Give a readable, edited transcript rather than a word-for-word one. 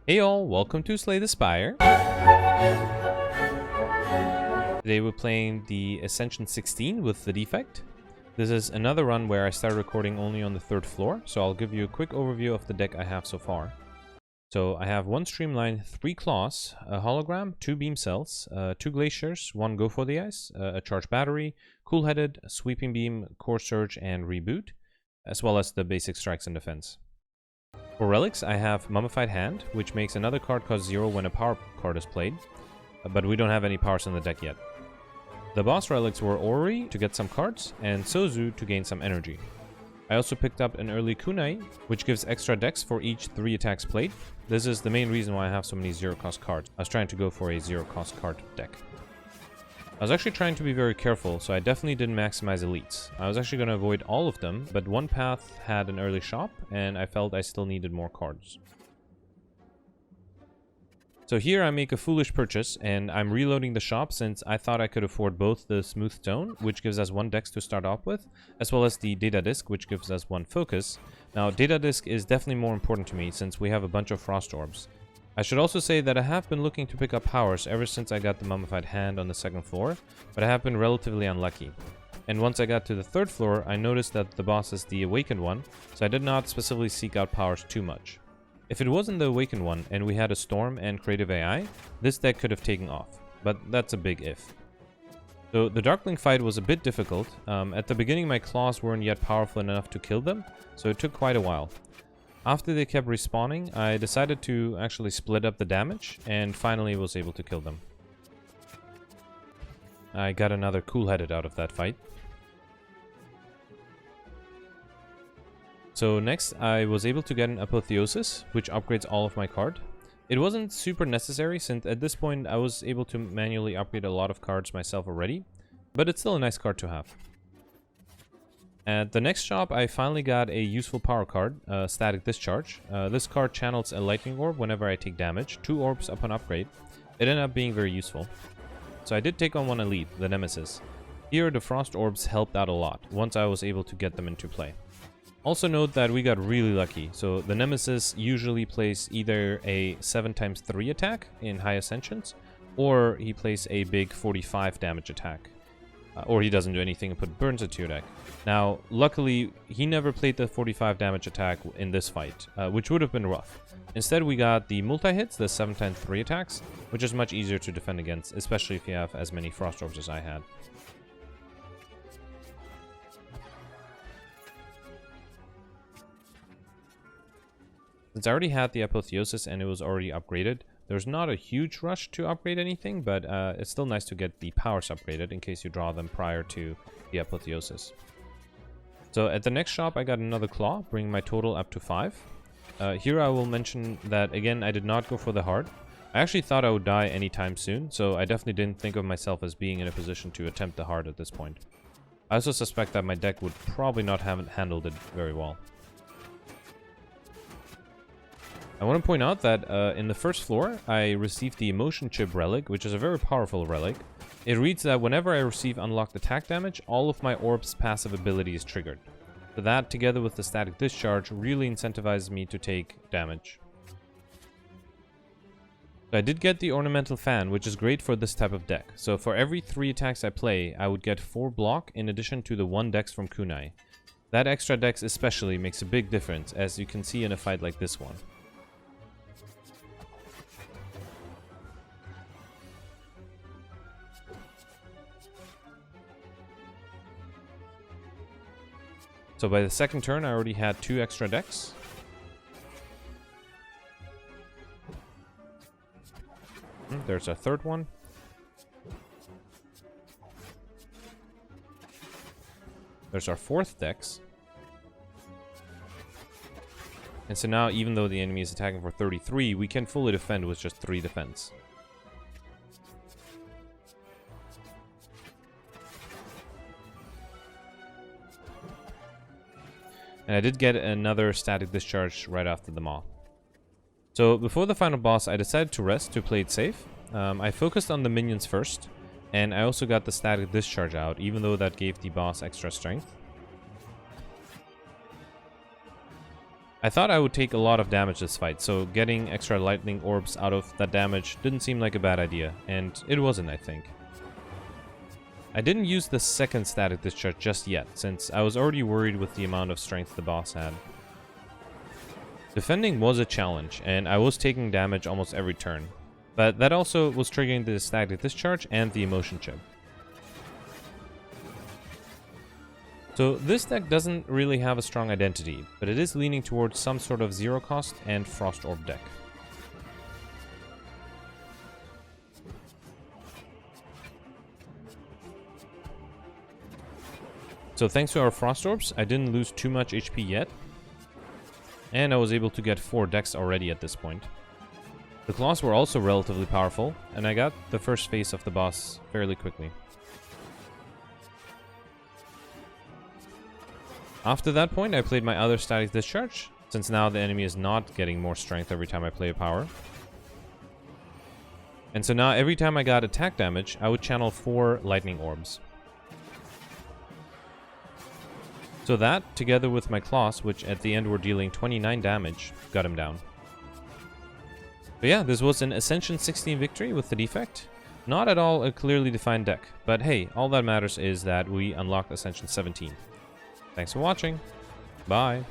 Hey all, welcome to Slay the Spire. Today we're playing the Ascension 16 with the Defect. This is another run where I started recording only on the 3rd floor, so I'll give you a quick overview of the deck I have so far. So I have 1 Streamline, 3 Claws, a Hologram, 2 Beam Cells, 2 Glaciers, 1 Go for the Ice, a Charged Battery, Cool-Headed, Sweeping Beam, Core Surge, and Reboot, as well as the basic Strikes and Defense. For relics, I have Mummified Hand, which makes another card cost 0 when a power card is played, but we don't have any powers in the deck yet. The boss relics were Ori to get some cards, and Sozu to gain some energy. I also picked up an early Kunai, which gives extra dex for each 3 attacks played. This is the main reason why I have so many 0-cost cards. I was trying to go for a 0-cost card deck. I was actually trying to be very careful, so I definitely didn't maximize elites. I was actually going to avoid all of them, but one path had an early shop, and I felt I still needed more cards. So here I make a foolish purchase, and I'm reloading the shop since I thought I could afford both the Smooth Stone, which gives us 1 dex to start off with, as well as the Data Disc, which gives us 1 focus. Now, Data Disc is definitely more important to me since we have a bunch of Frost Orbs. I should also say that I have been looking to pick up powers ever since I got the Mummified Hand on the 2nd floor, but I have been relatively unlucky. And once I got to the 3rd floor, I noticed that the boss is the Awakened one, so I did not specifically seek out powers too much. If it wasn't the Awakened one and we had a Storm and Creative AI, this deck could have taken off, but that's a big if. So the Darkling fight was a bit difficult. At the beginning my claws weren't yet powerful enough to kill them, so it took quite a while. After they kept respawning, I decided to actually split up the damage and finally was able to kill them. I got another Cool-Headed out of that fight. So next I was able to get an Apotheosis, which upgrades all of my card. It wasn't super necessary since at this point I was able to manually upgrade a lot of cards myself already, but it's still a nice card to have. At the next shop, I finally got a useful power card, Static Discharge. This card channels a Lightning Orb whenever I take damage, 2 orbs upon upgrade. It ended up being very useful. So I did take on 1 elite, the Nemesis. Here the Frost Orbs helped out a lot, once I was able to get them into play. Also note that we got really lucky, so the Nemesis usually plays either a 7x3 attack in high Ascensions, or he plays a big 45 damage attack. Or he doesn't do anything and put burns into your deck. Now, luckily, he never played the 45 damage attack in this fight, which would have been rough. Instead, we got the multi-hits, the 7x3 attacks, which is much easier to defend against, especially if you have as many Frost Orbs as I had. Since I already had the Apotheosis and it was already upgraded, there's not a huge rush to upgrade anything, but it's still nice to get the powers upgraded in case you draw them prior to the Apotheosis. So at the next shop I got another Claw, bringing my total up to 5. Here I will mention that again I did not go for the heart. I actually thought I would die anytime soon, so I definitely didn't think of myself as being in a position to attempt the heart at this point. I also suspect that my deck would probably not have handled it very well. I want to point out that in the 1st floor, I received the Emotion Chip Relic, which is a very powerful relic. It reads that whenever I receive unlocked attack damage, all of my orb's passive ability is triggered. So that, together with the Static Discharge, really incentivizes me to take damage. So I did get the Ornamental Fan, which is great for this type of deck. So for every 3 attacks I play, I would get 4 block in addition to the 1 dex from Kunai. That extra dex especially makes a big difference, as you can see in a fight like this one. So by the 2nd turn, I already had 2 extra decks. There's a 3rd one. There's our 4th dex. And so now, even though the enemy is attacking for 33, we can fully defend with just 3 defense. And I did get another Static Discharge right after the Maw. So before the final boss, I decided to rest to play it safe. I focused on the minions first, and I also got the Static Discharge out, even though that gave the boss extra strength. I thought I would take a lot of damage this fight, so getting extra lightning orbs out of that damage didn't seem like a bad idea, and it wasn't, I think. I didn't use the second static discharge just yet, since I was already worried with the amount of strength the boss had. Defending was a challenge, and I was taking damage almost every turn, but that also was triggering the static discharge and the emotion chip. So this deck doesn't really have a strong identity, but it is leaning towards some sort of zero cost and frost orb deck. So thanks to our frost orbs, I didn't lose too much HP yet, and I was able to get 4 decks already at this point. The claws were also relatively powerful, and I got the first phase of the boss fairly quickly. After that point, I played my other static discharge, since now the enemy is not getting more strength every time I play a power. And so now every time I got attack damage, I would channel 4 lightning orbs. So that, together with my claws, which at the end were dealing 29 damage, got him down. But yeah, this was an Ascension 16 victory with the Defect. Not at all a clearly defined deck, but hey, all that matters is that we unlocked Ascension 17. Thanks for watching. Bye.